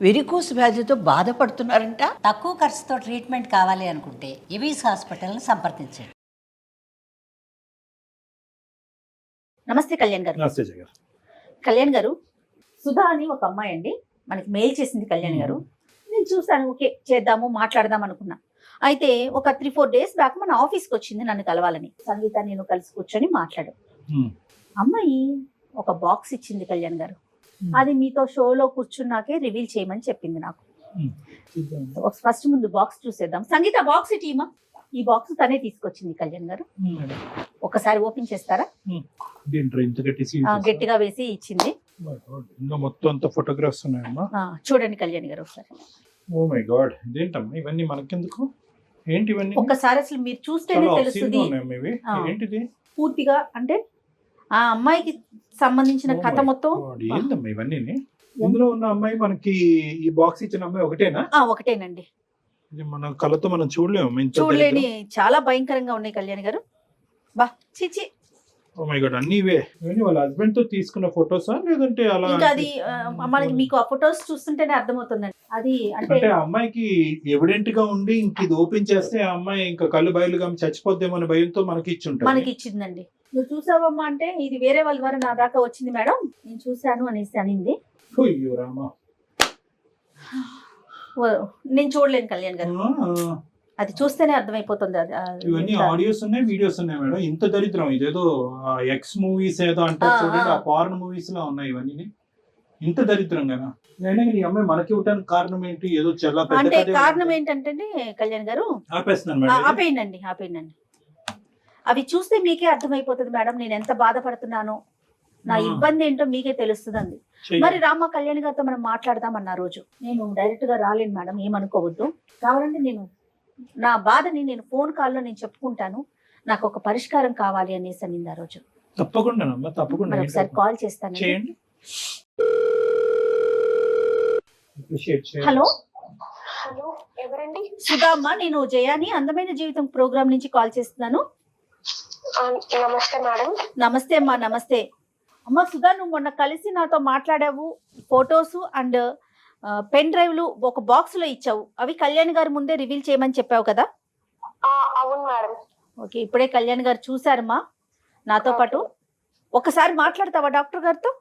Varicose వ్యాధితో బాధపడుతున్నారంట. తక్కువ ఖర్చుతో ట్రీట్మెంట్ కావాలి అనుకుంటే ఎవిస్ హాస్పిటల్ని సంప్రదించండి. నమస్తే కళ్యాణ్ గారు. నమస్తే జగన్. కళ్యాణ్ గారు, సుధా అని ఒక అమ్మాయి అండి మనకి మెయిల్ చేసింది కళ్యాణ్ గారు. నేను చూసాను, ఓకే చేద్దాము మాట్లాడదాం అనుకున్నా. అయితే ఒక 3-4 డేస్ బ్యాక్ మన ఆఫీస్కి వచ్చింది నన్ను కలవాలని. సంగీత నేను కలిసి కూర్చొని మాట్లాడాం. అమ్మాయి ఒక బాక్స్ ఇచ్చింది కళ్యాణ్ గారు. అది మీతో షోలో కూర్చున్నాకే రివీల్ చేయమని చెప్పింది నాకు. ఫస్ట్ ముందు బాక్స్ చూసేద్దాం. సంగీత బాక్స్ ఇటీమా. ఈ బాక్స్ తనే తీసుకొచ్చింది కళ్యాణ్ గారు. ఒకసారి ఓపెన్ చేస్తారా? గట్టిగా వేసి ఇచ్చింది. మొత్తం అంత ఫోటోగ్రాఫ్స్ ఉన్నాయమ్మా. చూడండి కళ్యాణ్ గారు ఒకసారి. ఓ మై గాడ్, ఇదేంటమ్మా ఇవన్నీ మనకెందుకు? ఏంటి ఇవన్నీ? ఒక్కసారి అసలు మీరు చూస్తేనే తెలుస్తుంది. ఏంటిది పూర్తిగా అంటే ఆ అమ్మాయికి సంబంధించిన కథ మొత్తం. ఏంటమ్మా ఇవన్నీ? ఇందులో ఉన్న అమ్మాయి మనకి ఈ బాక్స్ ఇచ్చిన అమ్మాయి ఒకటేనా? ఒకటేనండి. ఇది మన కళ్ళతో మనం చూడలేము. చూడలేని చాలా భయంకరంగా ఉన్నాయి కళ్యాణ్ గారు. బా చిచి. ఓ మై గాడ్, అన్ని ఇవే. వాళ్ళ హస్బెండ్ తో తీసుకున్న ఫోటోసా లేదంటే అలా? ఇంకా అది మనకి మీకు ఆ ఫొటోస్ చూస్తుంటేనే అర్థమవుతుందండి. అది అంటే ఆ అమ్మాయికి ఎవిడెంట్ గా ఉండి ఇంక ఇది ఓపెన్ చేస్తే ఆ అమ్మాయి ఇంకా కళ్ళు బయలుగా చచ్చిపోద్దేమో అనే భయంతో మనకి ఇచ్చిందండి. నువ్వు చూసావమ్మా అంటే ఇది వేరే వాళ్ళ ద్వారా నా దాకా వచ్చింది మేడం, నేను చూశాను అనేసి అనింది. అయ్యో రామా, నేను చూడలేను కళ్యాణ్ గారు. అది చూస్తేనే అర్థమైపోతుంది. ఇవన్నీ ఆడియోస్ ఉన్నాయి, వీడియోస్ ఉన్నాయి మేడం. ఇంత దరిద్రం. ఇదేదో ఎక్స్ మూవీస్ ఏదో అంటారు చూడండి, ఆ పార్న్ మూవీస్ లా ఉన్నాయి ఇవన్నీ. ఇంత దరిద్రంగా ఈ అమ్మాయి మనకి ఇవ్వడానికి కారణం ఏంటి? ఏదో చాలా అంటే కారణం ఏంటంటే కళ్యాణ్ గారు, ఆపేయండి. అవి చూస్తే మీకే అర్థమైపోతుంది మేడం నేను ఎంత బాధపడుతున్నానో, నా ఇబ్బంది ఏంటో మీకే తెలుస్తుందండి. మరి రామ కళ్యాణ్ గారితో మనం మాట్లాడదామన్న రోజు నేను డైరెక్ట్ గా రాలేను మేడం, ఏమనుకోవద్దు. కావాలంటే నేను నా బాధని నేను ఫోన్ కాల్లో నేను చెప్పుకుంటాను, నాకు ఒక పరిష్కారం కావాలి అనేసి అనింది ఆ రోజు. తప్పకుండా ఒకసారి కాల్ చేస్తాను. హలో ఎవరండి? సుధామ్మ, నేను జయాని అందమైన జీవితం ప్రోగ్రామ్ నుంచి కాల్ చేస్తున్నాను. నమస్తే మేడం. నమస్తే అమ్మా. నమస్తే అమ్మ. సుధా, నువ్వు మొన్న కలిసి నాతో మాట్లాడావు, ఫొటోస్ అండ్ పెన్ డ్రైవ్లు ఒక బాక్స్ లో ఇచ్చావు. అవి కళ్యాణ్ గారి ముందే రివీల్ చేయమని చెప్పావు కదా? అవును మేడం. ఓకే, ఇప్పుడే కళ్యాణ్ గారు చూసారమ్మా నాతో పాటు. ఒకసారి మాట్లాడతావా డాక్టర్ గారితో?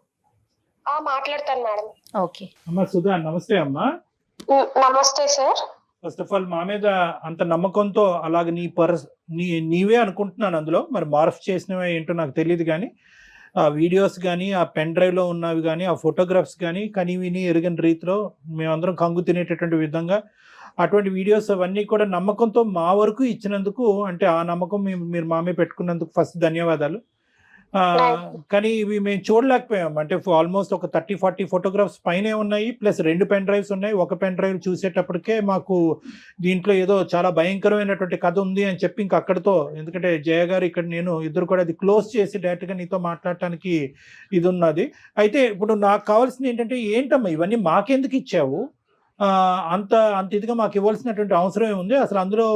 మాట్లాడతాను మేడం. ఓకే అమ్మా. సుధా నమస్తే అమ్మా. నమస్తే సార్. ఫస్ట్ ఆఫ్ ఆల్ మా మీద అంత నమ్మకంతో అలాగ నీవే అనుకుంటున్నాను. అందులో మరి మార్ఫ్ చేసినవి ఏంటో నాకు తెలియదు, కానీ ఆ వీడియోస్ కానీ ఆ పెన్ డ్రైవ్లో ఉన్నవి కానీ ఆ ఫోటోగ్రాఫ్స్ కానీ విని ఎరుగని రీతిలో మేమందరం కంగు తినేటటువంటి విధంగా అటువంటి వీడియోస్ అవన్నీ కూడా నమ్మకంతో మా వరకు ఇచ్చినందుకు, అంటే ఆ నమ్మకం మీరు మా మీద పెట్టుకున్నందుకు ఫస్ట్ ధన్యవాదాలు. కానీ ఇవి మేము చూడలేకపోయాం. అంటే ఆల్మోస్ట్ ఒక 30-40 ఫోటోగ్రాఫ్స్ పైనే ఉన్నాయి, ప్లస్ 2 పెన్ డ్రైవ్స్ ఉన్నాయి. ఒక పెన్ డ్రైవ్ చూసేటప్పటికే మాకు దీంట్లో ఏదో చాలా భయంకరమైనటువంటి కథ ఉంది అని చెప్పి ఇంక అక్కడితో, ఎందుకంటే జయ గారు ఇక్కడ నేను ఇద్దరు కూడా అది క్లోజ్ చేసి డైరెక్ట్గా నీతో మాట్లాడటానికి ఇది ఉన్నది. అయితే ఇప్పుడు నాకు కావాల్సింది ఏంటమ్మా ఇవన్నీ మాకెందుకు ఇచ్చావు? అంత ఇదిగా మాకు ఇవ్వాల్సినటువంటి అవసరం ఉంది. అసలు అందులో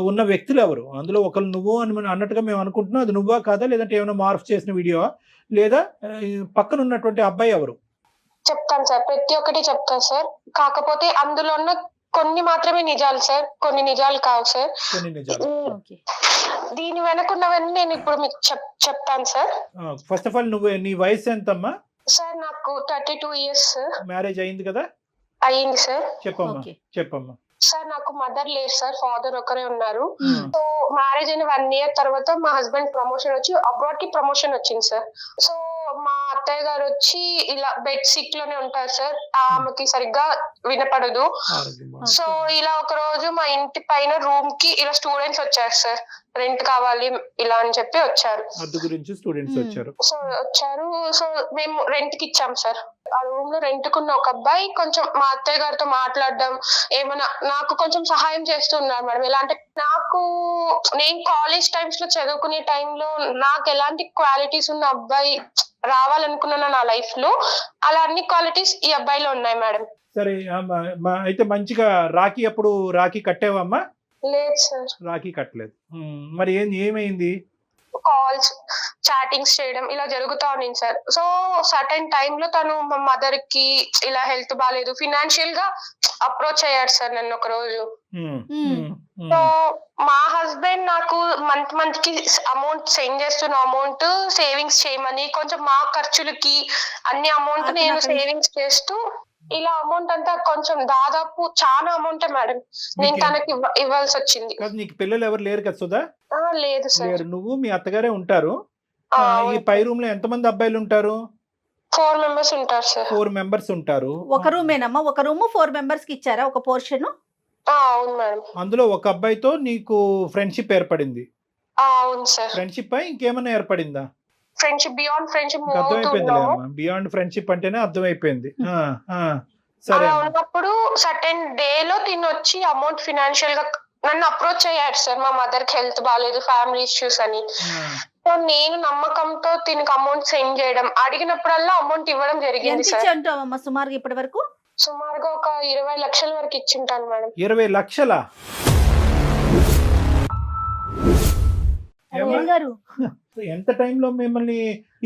ఉన్న వ్యక్తులు ఎవరు? అందులో ఒకరు నువ్వు అని అన్నట్టుగా మేము అనుకుంటున్నాం. అది నువ్వా కాదా, లేదంటే ఏమైనా మార్ఫ్ చేసిన వీడియో, లేదా పక్కన ఉన్నటువంటి అబ్బాయి ఎవరు? చెప్తాను సార్, ప్రతి ఒక్కటి చెప్తాను సార్. కాకపోతే అందులో ఉన్న కొన్ని మాత్రమే నిజాలు సార్, కొన్ని నిజాలు కావు సార్. కొన్ని నిజాలు. దీని వెనకున్నవన్నీ నేను ఇప్పుడు మీకు చెప్తాను సార్. ఫస్ట్ ఆఫ్ ఆల్ నీ వయసు ఎంతమ్మా? సార్ నాకు 32 years. మ్యారేజ్ అయింది కదా? అయ్యింది సార్. చెప్పమ్మా. సార్ నాకు మదర్ లేరు సార్, ఫాదర్ ఒకరే ఉన్నారు. సో మ్యారేజ్ అయిన 1 year తర్వాత మా హస్బెండ్ ప్రమోషన్ వచ్చి అబ్రాడ్ కి ప్రమోషన్ వచ్చింది సార్. సో మా అత్తయ్య గారు వచ్చి ఇలా బెడ్ సిక్ లోనే ఉంటారు సార్, ఆమెకి సరిగ్గా వినపడదు. సో ఇలా ఒక రోజు మా ఇంటి పైన రూమ్ కి ఇలా స్టూడెంట్స్ వచ్చారు సార్, రెంట్ కావాలి ఇలా అని చెప్పి వచ్చారు. సో వచ్చారు. సో మేము రెంట్ కి ఇచ్చాం సార్. ఆ రూమ్ లో రెంట్ కున్న ఒక అబ్బాయి కొంచెం మా అత్తయ్య గారితో మాట్లాడడం, ఏమైనా నాకు కొంచెం సహాయం చేస్తున్నారు మేడం. ఎలా అంటే నేను కాలేజ్ టైమ్స్ లో చదువుకునే టైంలో నాకు ఎలాంటి క్వాలిటీస్ ఉన్న అబ్బాయి రావాలనుకున్నాను నా లైఫ్ లో, అలా అన్ని క్వాలిటీస్ ఈ అబ్బాయిలో ఉన్నాయి మేడం. సరే, అయితే మంచిగా రాఖీ కట్టావమ్మా? లేదు సార్. రాఖీ కట్టలేదు. మరి ఏమైంది? కాల్స్ చాటింగ్స్ చేయడం ఇలా జరుగుతా ఉంది సార్. సో సర్టెన్ టైమ్ లో తను మా మదర్ కి ఇలా హెల్త్ బాగాలేదు, ఫినాన్షియల్ గా అప్రోచ్ అయ్యాడు సార్ నన్ను ఒక రోజు. సో మా హస్బెండ్ నాకు మంత్ కి అమౌంట్ సెండ్ చేస్తున్న అమౌంట్ సేవింగ్స్ చేయమని, కొంచెం మా ఖర్చులకి అన్ని అమౌంట్ నేను సేవింగ్స్ చేస్తూ ఇలా అమౌంట్ అంతా కొంచెం దాదాపు చాలా అమౌంట్ మేడం నేను తనకి ఇవ్వాల్సి వచ్చింది. నీకు పిల్లలు ఎవరు లేరు కదా సుధా? లేదు సార్. నువ్వు మీ అత్తగారే ఉంటారు. ఈ పై రూమ్ లో ఎంతమంది అబ్బాయిలు ఉంటారు? 4 members ఉంటారు సార్. 4 members ఉంటారు. ఒక రూమేనమ్మా? ఒక రూమ్ 4 members కి ఇచ్చారా ఒక పోర్షన్? అవును మేడం. అందులో ఒక అబ్బాయితో నీకు ఫ్రెండ్షిప్ ఏర్పడింది? అవును సార్. ఫ్రెండ్షిప్ ఇంకేమైనా ఏర్పడిందా? ఫ్రెండ్షిప్ బియాండ్ ఫ్రెండ్షిప్ అర్థమైపోయింది. బియాండ్ ఫ్రెండ్షిప్ అంటేనే అర్థమైపోయింది. సరే. ఉన్నప్పుడు సర్టెన్ డే లో తిని వచ్చి అమౌంట్ ఫినాన్షియల్ గా నన్ను అప్రోచ్ అయ్యాడు సార్. మా మదర్ కి హెల్త్ బాగాలేదు, ఫ్యామిలీ ఇష్యూస్ అని. సో నేను నమ్మకంతో తినకి అమౌంట్ సెండ్ చేయడం, అడిగినప్పుడల్లా అమౌంట్ ఇవ్వడం జరిగింది సార్. ఎంత సుమారుగా ఇప్పటి వరకు? సుమారుగా ఒక 20 లక్షల వరకు ఇచ్చింటాను మేడం. 20 లక్షలా? ఎంత టైంలో మిమ్మల్ని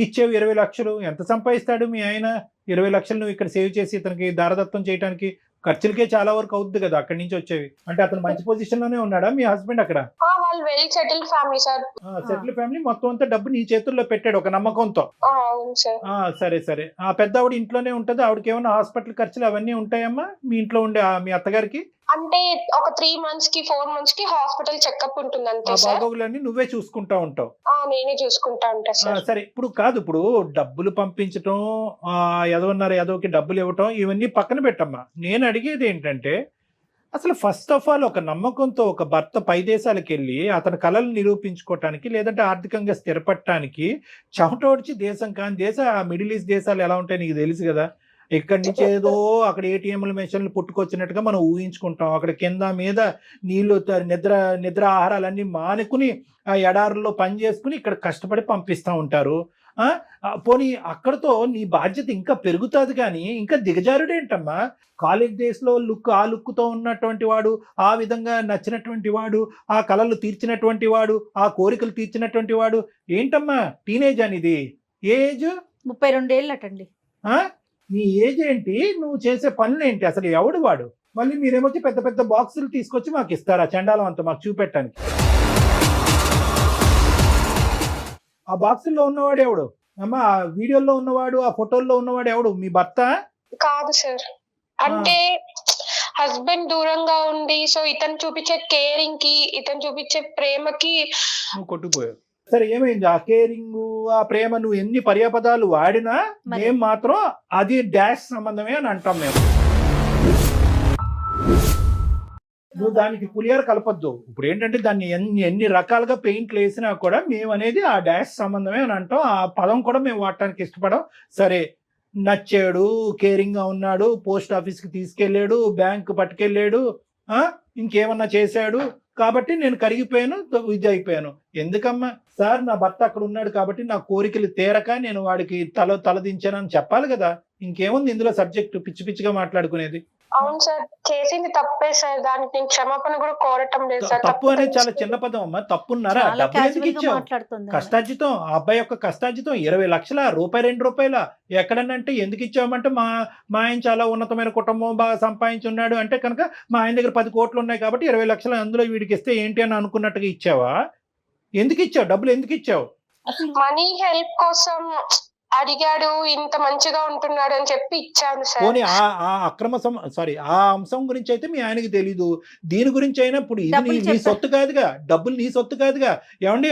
ఇచ్చేవి 20 లక్షలు? ఎంత సంపాదిస్తాడు మీ ఆయన? 20 లక్షలు నువ్వు ఇక్కడ సేవ్ చేసి ఇతనికి దారదత్తం చేయడానికి ఖర్చులకే చాలా వరకు అవుద్ది కదా అక్కడి నుంచి వచ్చేవి. అంటే అతను మంచి పొజిషన్ లోనే ఉన్నాడా మీ హస్బెండ్ అక్కడ? వాళ్ళు well settled family sir. Settle family. మొత్తం అంతా డబ్బు నీ చేతుల్లో పెట్టాడు ఒక నమ్మకంతో. అవును సార్. సరే సరే. ఆ పెద్ద ఆవిడ ఇంట్లోనే ఉంటది. ఆవిడకి ఏమైనా హాస్పిటల్ ఖర్చులు అవన్నీ ఉంటాయమ్మా మీ ఇంట్లో ఉండే మీ అత్తగారికి? అంటే ఒక 3 months కి 4 months కి హాస్పిటల్ చెకప్ ఉంటుంది అంతే సార్. బాగోగులన్నీ నువ్వే చూసుకుంటా ఉంటావు? నేనే చూసుకుంటా ఉంటా సార్. సరే. ఇప్పుడు కాదు, ఇప్పుడు డబ్బులు పంపించటం, ఎదోకి డబ్బులు ఇవ్వటం ఇవన్నీ పక్కన పెట్టమ్మా. నేను అడిగేది ఏంటంటే అసలు ఫస్ట్ ఆఫ్ ఆల్ ఒక నమ్మకంతో ఒక భర్త పై దేశాలకు వెళ్ళి అతని కళలు నిరూపించుకోవటానికి లేదంటే ఆర్థికంగా స్థిరపడటానికి చెమటోడ్చి దేశం కాని దేశం ఆ మిడిల్ ఈస్ట్ దేశాలు ఎలా ఉంటాయి నీకు తెలుసు కదా. ఇక్కడి నుంచి ఏదో అక్కడ ఏటీఎంల మెషిన్లు పుట్టుకొచ్చినట్టుగా మనం ఊహించుకుంటాం. అక్కడ కింద మీద నీళ్లు నిద్ర ఆహారాలన్నీ మానుకుని ఆ ఎడారుల్లో పని చేసుకుని ఇక్కడ కష్టపడి పంపిస్తూ ఉంటారు. పోనీ అక్కడతో నీ బాధ్యత ఇంకా పెరుగుతుంది కానీ ఇంకా దిగజారుడేంటమ్మా? కాలేజ్ డేస్లో ఆ లుక్తో ఉన్నటువంటి వాడు, ఆ విధంగా నచ్చినటువంటి వాడు, ఆ కళలు తీర్చినటువంటి వాడు, ఆ కోరికలు తీర్చినటువంటి వాడు ఏంటమ్మా? టీనేజ్ అనేది ఏ ఏజ్? 32 ఏళ్ళటండి. నీ ఏజ్ ఏంటి? నువ్వు చేసే పనులు ఏంటి? అసలు ఎవడు వాడు? మళ్ళీ మీరేమొచ్చి పెద్ద పెద్ద బాక్సులు తీసుకొచ్చి మాకు ఇస్తారా చండాలం అంతా మాకు చూపెట్టడానికి? ఆ బాక్సుల్లో ఉన్నవాడు ఎవడు అమ్మా? ఆ వీడియోలో ఉన్నవాడు, ఆ ఫోటోల్లో ఉన్నవాడు ఎవడు? మీ భర్త కాదు సార్. అంటే హస్బెండ్ దూరంగా ఉండి సో ఇతను చూపించే కేరింగ్ కి, ఇతను చూపించే ప్రేమకి నువ్వు కొట్టుకుపోయావు. సరే, ఏమైంది? ఆ కేరింగ్, ఆ ప్రేమ నువ్వు ఎన్ని పర్యాపదాలు వాడినా మేము మాత్రం అది డాష్ సంబంధమే అని అంటాం మేము. నువ్వు దానికి పులియారు కలపద్దు. ఇప్పుడు ఏంటంటే దాన్ని ఎన్ని రకాలుగా పెయింట్లు వేసినా కూడా మేము అనేది ఆ డాష్ సంబంధమే అని అంటాం. ఆ పదం కూడా మేము వాడటానికి ఇష్టపడం. సరే, నచ్చాడు, కేరింగ్ గా ఉన్నాడు, పోస్ట్ ఆఫీస్కి తీసుకెళ్ళాడు, బ్యాంకు పట్టుకెళ్ళాడు, ఇంకేమన్నా చేశాడు కాబట్టి నేను కరిగిపోయాను, ఇది అయిపోయాను. ఎందుకమ్మా? సార్ నా భర్త అక్కడ ఉన్నాడు కాబట్టి నా కోరికలు తీరక నేను వాడికి తలదించానని చెప్పాలి కదా. ఇంకేముంది ఇందులో సబ్జెక్టు? పిచ్చి పిచ్చిగా మాట్లాడుకునేది. అవును సార్, చేసింది తప్పే సార్. దానికి నేను క్షమాపణ కూడా కోరటం లేదు సార్. తప్పు అనేది చాలా చిన్న పదం అమ్మా. తప్పున్నారా? డబ్బులు ఎందుకు ఇచ్చావు? కష్టార్జితం, ఆ అబ్బాయి యొక్క కష్టార్జితం 20 లక్షల రూపాయి, 2 రూపాయల ఎక్కడనంటే ఎందుకు ఇచ్చామంటే మా ఆయన చాలా ఉన్నతమైన కుటుంబం, బాగా సంపాదించున్నాడు అంటే కనుక మా ఆయన దగ్గర 10 కోట్లు ఉన్నాయి కాబట్టి 20 లక్షలు అందులో వీడికి ఇస్తే ఏంటి అని అనుకున్నట్టుగా ఇచ్చావా? ఎందుకు ఇచ్చావు? డబ్బులు ఎందుకు ఇచ్చావు? మనీ హెల్ప్ కోసం అడిగాడు, ఇంత మంచిగా ఉంటున్నాడు అని చెప్పి ఇచ్చాను సార్. పోనీ ఆ ఆ అంశం గురించి అయితే మీ ఆయనకి తెలీదు. దీని గురించి అయినా ఇప్పుడు ఇది నీ సొత్తు కాదుగా, డబ్బులు నీ సొత్తు కాదుగా. ఏమండి,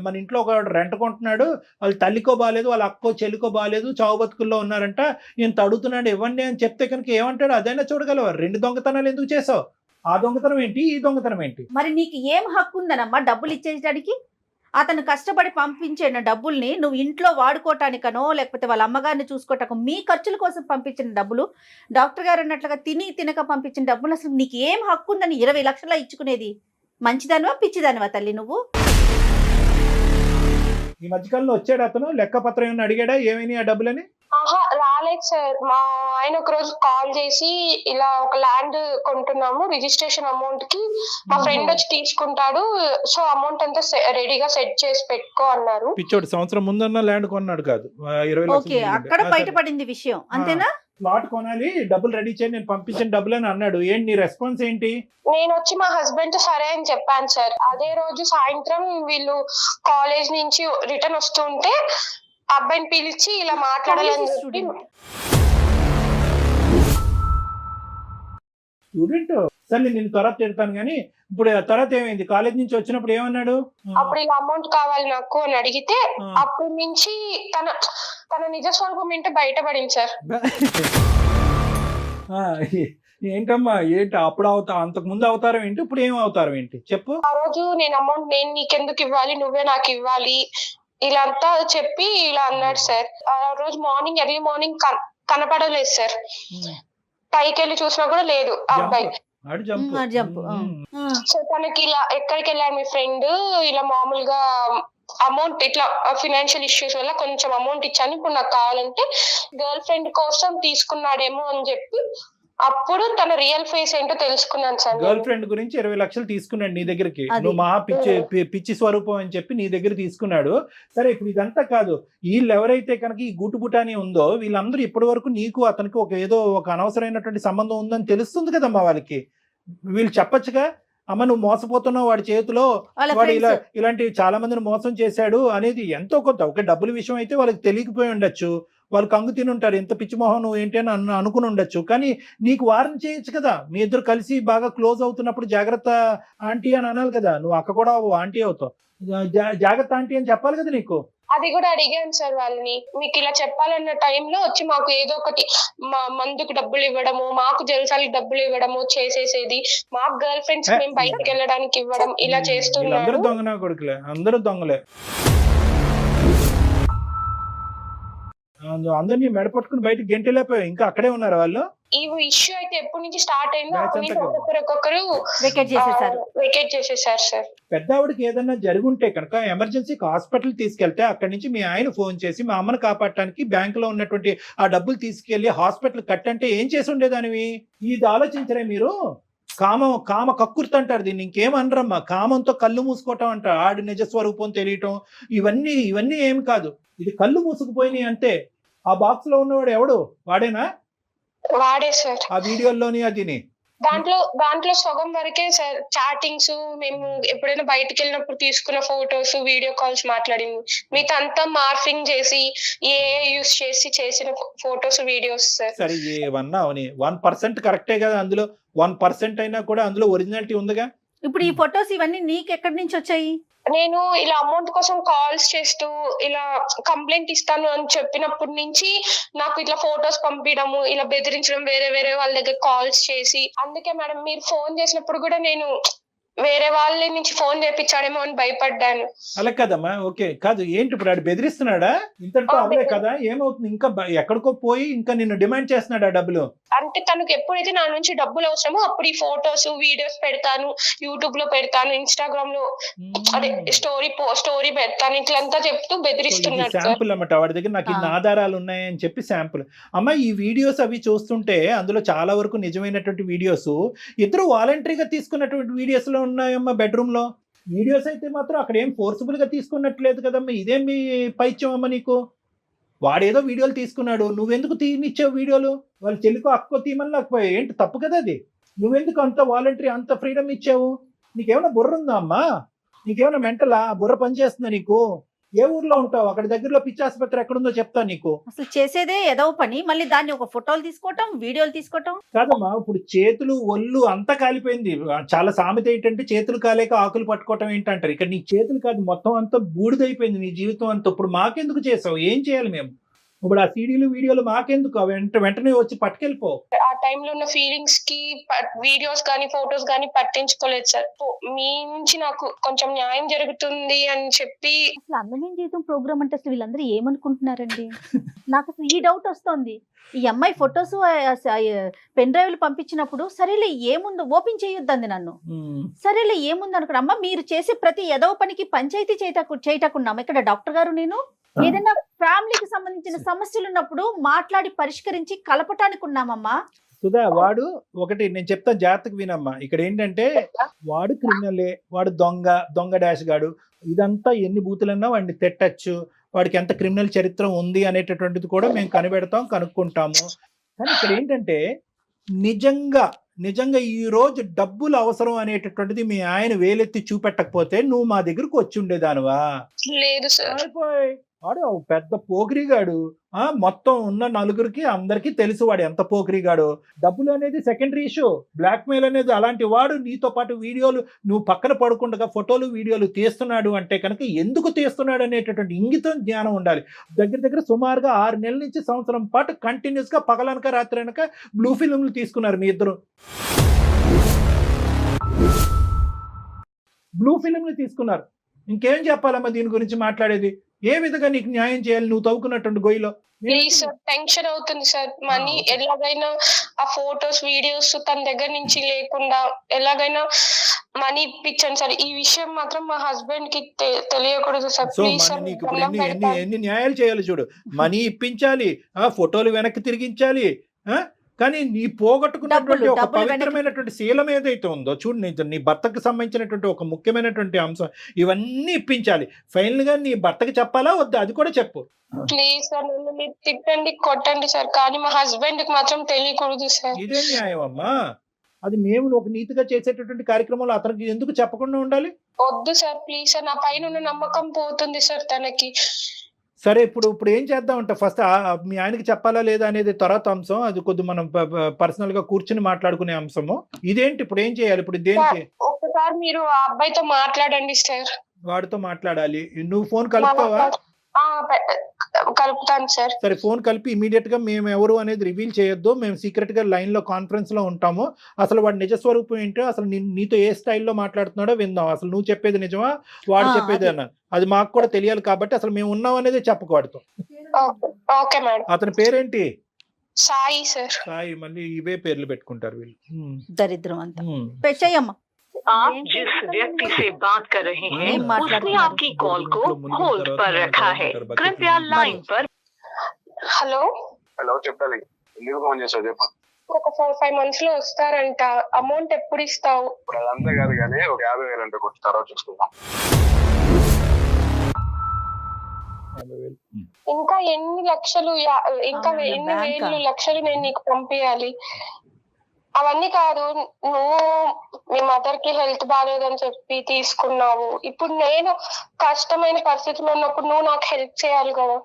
మన ఇంట్లో ఒక రెంట కొంటున్నాడు, వాళ్ళ తల్లికో బాగాలేదు, వాళ్ళ అక్కో చెల్లికో బాగాలేదు, చావు బతుకుల్లో ఉన్నారంట, ఇంత అడుగుతున్నాడు ఇవ్వండి అని చెప్తే కనుక ఏమంటాడు? అదైనా చూడగలవా? 2 దొంగతనాలు ఎందుకు చేసావు? ఆ దొంగతనం ఏంటి, ఈ దొంగతనం ఏంటి? మరి నీకు ఏం హక్కు ఉందనమ్మా డబ్బులు ఇచ్చేయడానికి? అతను కష్టపడి పంపించిన డబ్బుల్ని నువ్వు ఇంట్లో వాడుకోవటానికనో లేకపోతే వాళ్ళ అమ్మగారిని చూసుకోవటానికో మీ ఖర్చుల కోసం పంపించిన డబ్బులు, డాక్టర్ గారు అన్నట్లుగా తినక పంపించిన డబ్బులు, అసలు నీకు ఏం హక్కు ఉందని 20 లక్షల ఇచ్చుకునేది? మంచిదానివా పిచ్చిదానివా తల్లి నువ్వు? ఈ మధ్యకాలంలో వచ్చాడు అతను, లెక్కపత్రం ఏమైనా అడిగాడా ఏమైనా ఆ డబ్బులని? రాలేదు లేదు సార్, మా ఆయన ఒక రోజు కాల్ చేసి ఇలా ఒక ల్యాండ్ కొంటున్నాము, రిజిస్ట్రేషన్ అమౌంట్ కి మా ఫ్రెండ్ వచ్చి తీసుకుంటాడు, సో అమౌంట్ అంతా రెడీగా సెట్ చేసి పెట్టుకో అన్నారు. పిచ్చోడు సంవత్సరం ముందన్న ల్యాండ్ కొన్నాడు కాదు 20 ఓకే, అక్కడ బయటపడింది విషయం అంతేనా? ప్లాట్ కొనాలి, డబ్బులు రెడీ చేయండి, నేను పంపించిన డబ్బులు అని అన్నాడు. ఏంటి నీ రెస్పాన్స్ ఏంటి? నేను వచ్చి మా హస్బెండ్ తో సరే అని చెప్పాను సార్. అదే రోజు సాయంత్రం వీళ్ళు కాలేజ్ నుంచి రిటర్న్ వస్తుంటే అబ్బాయిని పిలిచి ఇలా మాట్లాడాలని చెప్పి, స్టూడెంట్ సరే నేను తర్వాత తిడతాను కానీ ఇప్పుడు తర్వాత ఏమైంది? కాలేజ్ నుంచి వచ్చినప్పుడు ఏమన్నాడు? అప్పుడు ఇలా అమౌంట్ కావాలి నాకు అని అడిగితే అప్పటి నుంచి తన తన నిజ స్వరూపం ఏంటో బయటపడింది సార్. ఏంటమ్మా ఏంటి అప్పుడు అంతకు ముందు అవతారం ఏంటి, ఇప్పుడు ఏం అవతారం ఏంటి చెప్పు? ఆ రోజు నేను అమౌంట్ నేను నీకెందుకు ఇవ్వాలి, నువ్వే నాకు ఇవ్వాలి ఇలా అంతా చెప్పి ఇలా అన్నాడు సార్. ఆ రోజు మార్నింగ్ ఎర్లీ మార్నింగ్ కనపడలేదు సార్, పైకి వెళ్ళి చూసినా కూడా లేదు ఆ అబ్బాయి. సో తనకి ఇలా ఎక్కడికి వెళ్ళాడు మీ ఫ్రెండ్, ఇలా మామూలుగా అమౌంట్ ఇట్లా ఫినాన్షియల్ ఇష్యూస్ వల్ల కొంచెం అమౌంట్ ఇచ్చాను, ఇప్పుడు నాకు కావాలంటే గర్ల్ ఫ్రెండ్ కోసం తీసుకున్నాడేమో అని చెప్పి అప్పుడు తన రియల్ ఫేస్ ఏంటో తెలుసుకున్నాను సార్. గర్ల్ ఫ్రెండ్ గురించి 20 లక్షలు తీసుకున్నాడు నీ దగ్గరికి, నువ్వు మహా పిచ్చి స్వరూపం అని చెప్పి నీ దగ్గర తీసుకున్నాడు. సరే ఇప్పుడు ఇదంతా కాదు, వీళ్ళు ఎవరైతే కనుక ఈ గుటుబుటాని ఉందో వీళ్ళందరూ ఇప్పటి వరకు నీకు అతనికి ఏదో ఒక అనవసరమైనటువంటి సంబంధం ఉందని తెలుస్తుంది కదమ్మా వాళ్ళకి. వీళ్ళు చెప్పొచ్చుగా, అమ్మ నువ్వు మోసపోతున్నావు, వాడి చేతిలో వాడు ఇలాంటి చాలా మందిని మోసం చేశాడు అనేది ఎంతో కొంత. ఒక డబ్బుల విషయం అయితే వాళ్ళకి తెలియకపోయి ఉండొచ్చు, వాళ్ళు కంగు తిని ఉంటారు, ఎంత పిచ్చి మొహం నువ్వు ఏంటి అని అనుకుని ఉండొచ్చు, కానీ నీకు వారం చేయొచ్చు కదా. మీ ఇద్దరు కలిసి బాగా క్లోజ్ అవుతున్నప్పుడు జాగ్రత్త ఆంటీ అని అనాలి కదా, నువ్వు అక్క కూడా ఆంటీ అవుతావు, జాగ్రత్త ఆంటీ అని చెప్పాలి కదా నీకు. అది కూడా అడిగాను సార్ వాళ్ళని, మీకు ఇలా చెప్పాలన్న టైంలో వచ్చి మాకు ఏదో ఒకటి మందుకు డబ్బులు ఇవ్వడము, మాకు జల్సాలకి డబ్బులు ఇవ్వడము చేసేసేది, మాకు గర్ల్ ఫ్రెండ్స్ మేము బయటకు వెళ్ళడానికి ఇవ్వడం ఇలా చేస్తున్నారు. అందరూ దొంగనా కొడుకులే, అందరూ దొంగలే. అందరినీ మెడపట్టుకుని బయటకు గెంటలేకపోయావు, ఇంకా అక్కడే ఉన్నారు వాళ్ళు. ఈ ఇష్యూ అయితే ఎప్పటి నుంచి స్టార్ట్ అయిందో ఒక్కొక్కరు వెకేట్ చేసేసారు సార్. పెద్ద ఆవిడకి ఏదైనా జరుగుంటే కనుక ఎమర్జెన్సీకి హాస్పిటల్ తీసుకెళ్తే అక్కడి నుంచి మీ ఆయన ఫోన్ చేసి మా అమ్మను కాపాడటానికి బ్యాంకులో ఉన్నటువంటి ఆ డబ్బులు తీసుకెళ్లి హాస్పిటల్ కట్టంటే ఏం చేసి ఉండేదానివి? ఇది ఆలోచించరే మీరు? కామ కక్కుర్తి అంటారు దీన్ని, ఇంకేమనరమ్మా. కామంతో కళ్ళు మూసుకోవటం అంటారు, ఆడి నిజ స్వరూపం తెలియటం, ఇవన్నీ ఏం కాదు. ఇది కళ్ళు మూసుకుపోయినాయి అంతే. ఆ బాక్స్ లో ఉన్నవాడు ఎవడు? వాడేనా? వాడే సార్. ఆ వీడియోలోని అదిని దాంట్లో సగం వరకే సార్ చాటింగ్స్, మేము ఎప్పుడైనా బయటకు వెళ్ళినప్పుడు తీసుకున్న ఫొటోస్, వీడియో కాల్స్ మాట్లాడింది. మిగతా అంతా మార్ఫింగ్ చేసి యూస్ చేసి చేసిన ఫొటోస్, వీడియోస్ సార్. సరే ఏమన్నా 1% కరెక్టే కదా, అందులో 1% అయినా కూడా అందులో ఒరిజినాలిటీ ఉందిగా. ఇప్పుడు ఈ ఫొటోస్ ఇవన్నీ నీకు ఎక్కడి నుంచి వచ్చాయి? నేను ఇలా అమౌంట్ కోసం కాల్స్ చేస్తూ ఇలా కంప్లైంట్ ఇస్తాను అని చెప్పినప్పటి నుంచి నాకు ఇట్లా ఫొటోస్ పంపించడము, ఇలా బెదిరించడం, వేరే వాళ్ళ దగ్గర కాల్స్ చేసి. అందుకే మేడం మీరు ఫోన్ చేసినప్పుడు కూడా నేను వేరే వాళ్ళ నుంచి ఫోన్ చేపించాడేమో అని భయపడ్డాను. అలా కదమ్మా, ఓకే కాదు. ఏంటి ఇప్పుడు ఆడు బెదిరిస్తున్నాడా? ఇంతటితో అవలే కదా, ఏమవుతుంది? ఇంకా ఎక్కడికో పోయి ఇంకా నిన్ను డిమాండ్ చేస్తున్నాడు ఆ డబ్బులు. అంటే తనకు ఎప్పుడైతే నా నుంచి డబ్బులు అవసరమో అప్పుడు ఈ ఫొటోస్, వీడియోస్ పెడతాను, యూట్యూబ్ లో పెడతాను, ఇన్స్టాగ్రామ్ లో అదే స్టోరీ పెడతాను, ఇట్లంతా చెప్తూ బెదిరిస్తున్నాడు. శాంపుల్ అన్నమాట, వాడి దగ్గర నాకు ఇన్ని ఆధారాలు ఉన్నాయని చెప్పి శాంపుల్. అమ్మ ఈ వీడియోస్ అవి చూస్తుంటే అందులో చాలా వరకు నిజమైనటువంటి వీడియోస్, ఇద్దరు వాలంటరీగా తీసుకున్నటువంటి వీడియోస్ లో ఉన్నాయమ్మా. బెడ్రూమ్ లో వీడియోస్ అయితే మాత్రం అక్కడ ఏం ఫోర్స్ఫుల్ గా తీసుకున్నట్లేదు కదమ్మా. ఇదేం మీ పైత్యం అమ్మ నీకు? వాడేదో వీడియోలు తీసుకున్నాడు, నువ్వెందుకు తీనిచ్చావు వీడియోలు? వాళ్ళ చెల్లికో అక్కో తీయమని లేకపోయా ఏంటి? తప్పు కదా అది. నువ్వెందుకు అంత వాలంటరీ అంత ఫ్రీడమ్ ఇచ్చావు? నీకేమైనా బుర్ర ఉందా అమ్మా? నీకేమైనా మెంటలా? బుర్ర పనిచేస్తుందా నీకు? ఏ ఊర్లో ఉంటావు? అక్కడ దగ్గరలో పిచ్చి ఆసుపత్రి ఎక్కడుందో చెప్తా నీకు. అసలు చేసేదే ఏదో పని, మళ్ళీ దాన్ని ఒక ఫోటోలు తీసుకోవటం, వీడియోలు తీసుకోవటం కాదమ్మా. ఇప్పుడు చేతులు ఒళ్ళు అంతా కాలిపోయింది. చాలా సామెత ఏంటంటే చేతులు కాలేక ఆకులు పట్టుకోవటం ఏంటంటారు. ఇక్కడ నీ చేతులు కాదు, మొత్తం అంతా బూడిదైపోయింది నీ జీవితం అంతా. ఇప్పుడు మాకెందుకు చేసావు? ఏం చేయాలి మేము? ఇప్పుడు ఆ సీడీలు వీడియోలు మాకెందుకు? వెంటనే వచ్చి పట్టుకెళ్ళిపో. ఆ టైంలో ఉన్న ఫీలింగ్స్ కి వీడియోస్ కానీ ఫొటోస్ కానీ పట్టించుకోలేదు సార్. మీ నుంచి నాకు కొంచెం న్యాయం జరుగుతుంది అని చెప్పి. అసలు అందమైన జీవితం ప్రోగ్రామ్ అంటే అసలు వీళ్ళందరూ ఏమనుకుంటున్నారండి? నాకు అసలు ఈ డౌట్ వస్తుంది. ఈ అమ్మాయి ఫొటోస్ పెన్ డ్రైవ్లు పంపించినప్పుడు సరేలే ఏముందో ఓపెన్ చేయొద్దంది నన్ను. సరేలే ఏముంది అనుకున్నా. అమ్మ మీరు చేసే ప్రతి ఎదవ పనికి పంచాయతీ చేయటకున్నాం ఇక్కడ డాక్టర్ గారు. నేను ఏదైనా ఫ్యామిలీకి సంబంధించిన సమస్యలు ఉన్నప్పుడు మాట్లాడి పరిష్కరించి కలపటానికి ఉన్నామమ్మా. సుధా, వాడు ఒకటి నేను చెప్తాను, జాగ్రత్తగా వినమ్మా. ఇక్కడ ఏంటంటే వాడు క్రిమినలే, వాడు దొంగ డాష్ గాడు. ఇదంతా ఎన్ని బూతులన్నా వాడిని తిట్టచ్చు, వాడికి ఎంత క్రిమినల్ చరిత్ర ఉంది అనేటటువంటిది కూడా మేము కనుక్కుంటాము. కానీ ఇక్కడ ఏంటంటే నిజంగా ఈ రోజు డబ్బులు అవసరం అనేటటువంటిది మీ ఆయన వేలెత్తి చూపెట్టకపోతే నువ్వు మా దగ్గరకు వచ్చి ఉండేదానివా? లేదు సార్. అయిపోయి వాడు పెద్ద పోకిరిగాడు. మొత్తం ఉన్న నలుగురికి అందరికీ తెలుసు వాడు ఎంత పోకిరిగాడు. డబ్బులు అనేది సెకండరీ ఇష్యూ, బ్లాక్ మెయిల్ అనేది అలాంటి వాడు నీతో పాటు వీడియోలు నువ్వు పక్కన పడుకుండగా ఫోటోలు వీడియోలు తీస్తున్నాడు అంటే కనుక ఎందుకు తీస్తున్నాడు అనేటటువంటి ఇంగితం జ్ఞానం ఉండాలి. దగ్గర సుమారుగా 6 నెలల నుంచి సంవత్సరం పాటు కంటిన్యూస్ గా పగలనక రాత్రి అనక బ్లూ ఫిల్మ్లు తీసుకున్నారు మీ ఇద్దరు. బ్లూ ఫిల్మ్లు తీసుకున్నారు. ఇంకేం చెప్పాలమ్మా దీని గురించి మాట్లాడేది? ఏ విధంగా నీకు న్యాయం చేయాలి నువ్వు తవ్వుకున్నటువంటి గొయ్యిలో? ప్లీజ్ సార్, టెన్షన్ అవుతుంది సార్. మనీ ఎలాగైనా ఆ ఫోటోస్ వీడియోస్ తన దగ్గర నుంచి లేకుండా ఎలాగైనా మనీ ఇప్పించండి సార్. ఈ విషయం మాత్రం మా హస్బెండ్ కి తెలియకూడదు సార్. So please sir. నీకు ఇప్పుడు ఎన్ని న్యాయాలు చేయాలి చూడు. మనీ ఇప్పించాలి, ఫోటోలు వెనక్కి తిరిగించాలి, కానీ నీ పోగొట్టుకున్నటువంటి ఒక పవిత్రమైనటువంటి శీలం ఏదైతే ఉందో చూడు, నీ భర్తకు సంబంధించినటువంటి ఒక ముఖ్యమైనటువంటి అంశం, ఇవన్నీ ఇప్పించాలి. ఫైనల్ గా నీ భర్తకి చెప్పాలా వద్దా అది కూడా చెప్పు. ప్లీజ్ సార్, నన్ను మీరు తిట్టండి కొట్టండి సార్, కానీ మా హస్బెండ్ కి మాత్రం తెలియకూడదు సార్. ఇదే న్యాయం అమ్మా. అది మేము ఒక నీతిగా చేసేటటువంటి కార్యక్రమంలో అతనికి ఎందుకు చెప్పకుండా ఉండాలి? వద్దు సార్, ప్లీజ్ సార్. నా పైన ఉన్న నమ్మకం పోతుంది సార్ తనకి. సరే, ఇప్పుడు ఏం చేద్దామంటే ఫస్ట్ మీ ఆయనకి చెప్పాలా లేదా అనేది తర్వాత అంశం. అది కొద్ది మనం పర్సనల్ గా కూర్చుని మాట్లాడుకునే అంశము. ఇదేంటి ఇప్పుడు ఏం చేయాలి? ఇప్పుడు దేనికి? ఒకసారి మీరు ఆ అబ్బాయితో మాట్లాడండి సార్. వాడితో మాట్లాడాలి. నువ్వు ఫోన్ కలుపుతావా? కలుపుతాను సార్. సరే, ఫోన్ కలిపి ఇమీడియట్ గా మేము ఎవరు అనేది రివీల్ చేయొద్దు. మేము సీక్రెట్ గా లైన్ లో కాన్ఫరెన్స్ లో ఉంటాము. అసలు వాడి నిజ స్వరూపం ఏంటో, అసలు నీతో ఏ స్టైల్లో మాట్లాడుతున్నాడో విందాం. అసలు నువ్వు చెప్పేది నిజమా, వాడు చెప్పేది అన్న, అది మాకు కూడా తెలియాలి. కాబట్టి అసలు మేము ఉన్నాం అనేది చెప్పకు వాడితో. Okay madam. అతని పేరేంటి? సాయి సార్. సాయి. మళ్ళీ ఇవే పేర్లు పెట్టుకుంటారు వీళ్ళు. దరిద్రం అంతా. పెట్టేయమ్మా. आप जिस व्यक्ति से बात कर रहे हैं उसने आपकी कॉल को होल्ड पर रखा है, कृपया लाइन पर। హలో చెప్పాలి. ఎందుకు ఫోన్ చేసావు చెప్పు. ఒక 4-5 months లో వస్తారంట. అమౌంట్ ఎప్పుడు ఇస్తావు? ఇప్పుడు అదంతా కాదు కానీ ఒక 50,000 అంటే కొట్టి తర్వాత చూసుకుందాం. ఇంకా ఎన్ని లక్షలు, ఇంకా ఎన్ని వేలు లక్షలు నేను నీకు పంపించాలి? అవన్నీ కాదు, నువ్వు మీ మదర్ కి హెల్త్ బాగాలేదని చెప్పి తీసుకున్నావు. ఇప్పుడు నేను కష్టమైన పరిస్థితిలో ఉన్నప్పుడు నువ్వు నాకు హెల్ప్ చేయాలి కదా.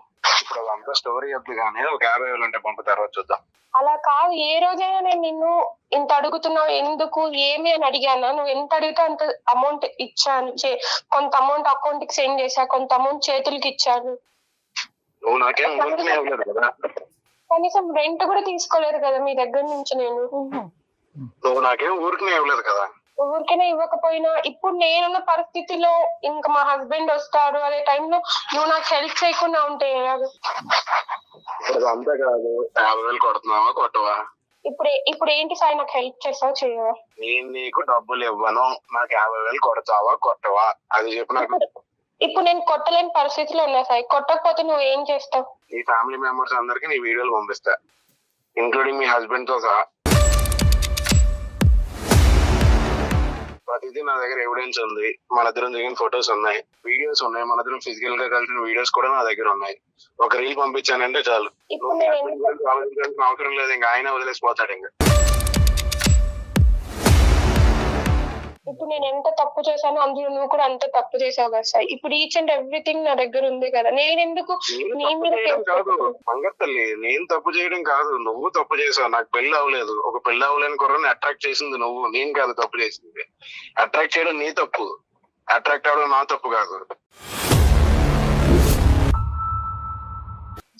ఇప్పుడు అదంతా స్టోరీ వద్దు కానీ ఒక 50,000 అంటే పంపు తర్వాత చూద్దాం. అలా కాదు, ఏ రోజైనా నేను నిన్ను ఇంత అడుగుతున్నావు ఎందుకు ఏమి అని అడిగానా? నువ్వు ఎంత అడిగితే అంత అమౌంట్ ఇచ్చాను. కొంత అమౌంట్ అకౌంట్ కి సెండ్ చేశా, కొంత అమౌంట్ చేతులకి ఇచ్చాను. నువ్వు నాకేం ఊరికనే ఇవ్వలేదు కదా. కనీసం రెంట్ కూడా తీసుకోలేదు కదా మీ దగ్గర నుంచి నేను. నువ్వు నాకేం ఊరికనే ఇవ్వలేదు కదా. ఊరికనే ఇవ్వకపోయినా ఇప్పుడు నేనున్న పరిస్థితిలో ఇంకా మా హస్బెండ్ వస్తాడు అనే టైంలో నువ్వు నాకు హెల్ప్ చేయకుండా ఉంటే ఇప్పుడు అంతా కాదు, 50,000 కొడుతున్నావా కొట్టవా? ఇప్పుడు ఏంటి సార్, నాకు హెల్ప్ చేస్తావా చేయవా? నేను నీకు డబ్బులు ఇవ్వను, నాకు 50,000 కొడతావా కొట్టవా అది చెప్పు నాకు. ఇప్పుడు నేను కొట్టలేని పరిస్థితిలో ఉన్నా సార్. కొట్టకపోతే నువ్వు ఏం చేస్తావు? నీ ఫ్యామిలీ మెంబర్స్ అందరికి నీ వీడియోలు పంపిస్తా, ఇంక్లూడింగ్ మీ హస్బెండ్ తో సహా. ప్రతిదీ నా దగ్గర ఎవిడెన్స్ ఉంది. మన ఇద్దరం దిగిన ఫొటోస్ ఉన్నాయి, వీడియోస్ ఉన్నాయి, మన ఇద్దరం ఫిజికల్ గా కలిసిన వీడియోస్ కూడా నా దగ్గర ఉన్నాయి. ఒక రీల్ పంపించానంటే చాలు, ఆలోచించాల్సిన అవసరం లేదు. ఇంకా ఆయన వదిలేసిపోతాడు. ఇంకా ఇప్పుడు నేను ఎంత తప్పు చేశానో అందులో నువ్వు కూడా అంత తప్పు చేసావు కదా సార్. ఇప్పుడు ఈచ్ అండ్ ఎవ్రీథింగ్ నా దగ్గర ఉంది కదా. నేను ఎందుకు కాదు మంగత్తల్లి, నేను తప్పు చేయడం కాదు, నువ్వు తప్పు చేసావు. నాకు పెళ్లి అవ్వలేదు, ఒక పెళ్లి అవ్వలేని కుర్రని అట్రాక్ట్ చేసింది నువ్వు, నేను కాదు తప్పు చేసింది. అట్రాక్ట్ చేయడం నీ తప్పు, అట్రాక్ట్ అవడం నా తప్పు కాదు.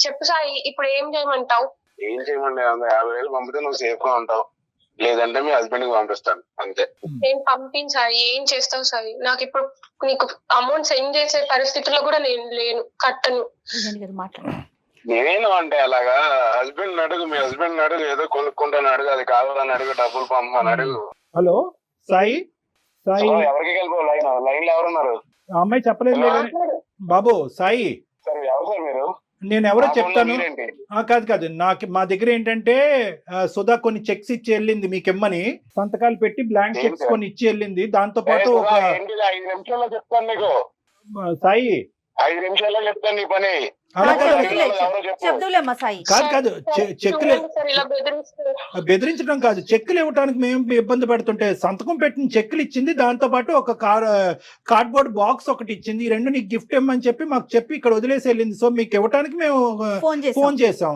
చెప్పు సాయి, ఇప్పుడు ఏం చేయమంటావు? ఏం చేయమండి, 50,000 పంపితే నువ్వు సేఫ్ గా ఉంటావు, లేదంటే మీ హస్బెండ్ కి పంపిస్తాను అంతే. నేను పంపించాలి, ఏం చేస్తావు సాయి? నాకు ఇప్పుడు నీకు అమౌంట్ సెండ్ చేసే పరిస్థితిలో కూడా నేను లేను, కట్టను. నేను అంటే అలాగా హస్బెండ్ అడుగు, మీ హస్బెండ్ అడుగు, ఏదో కొనుక్కుంటాను అడుగు, అది కావాలని అడుగు, డబ్బులు పంపమని అడుగు. హలో సాయి. సాయి ఎవరికి వెళ్ళిపో, లైన్ లో ఎవరున్నారు? ఆ అమ్మాయి చెప్పలేదు బాబు. సాయి సార్ ఎవరు సార్ మీరు? నేను ఎవరో మా ఫోన్లో చెప్తాను. మీరేంటి? కాదు మా దగ్గర ఏంటంటే సుధా కొన్ని చెక్స్ ఇచ్చి వెళ్ళింది మీకెమ్మని, సంతకాలు పెట్టి బ్లాంక్ చెక్స్ కొన్ని ఇచ్చి వెళ్ళింది. దాంతో పాటు ఒక 5 నిమిషాల్లో చెప్తాను నీకు. సాయి 5 నిమిషాల్లో చెప్తాను నీ పని. అలా కాదు, ఎవరో చెప్పు. చెప్దులేమ్మా సాయి. కాదు చెక్కులు సార్ ఇలా బెదిరిస్తారు. బెదిరించడం కాదు, చెక్కులు ఇవ్వడానికి మేము ఇబ్బంది పడుతుంటే సంతకం పెట్టిన చెక్కులు ఇచ్చింది, దాంతో పాటు ఒక కార్డ్బోర్డ్ బాక్స్ ఒకటి ఇచ్చింది. ఈ రెండు నీకు గిఫ్ట్ ఇవ్వమని చెప్పి మాకు చెప్పి ఇక్కడ వదిలేసి వెళ్ళింది. సో మీకు ఇవ్వడానికి మేము ఫోన్ చేసాం.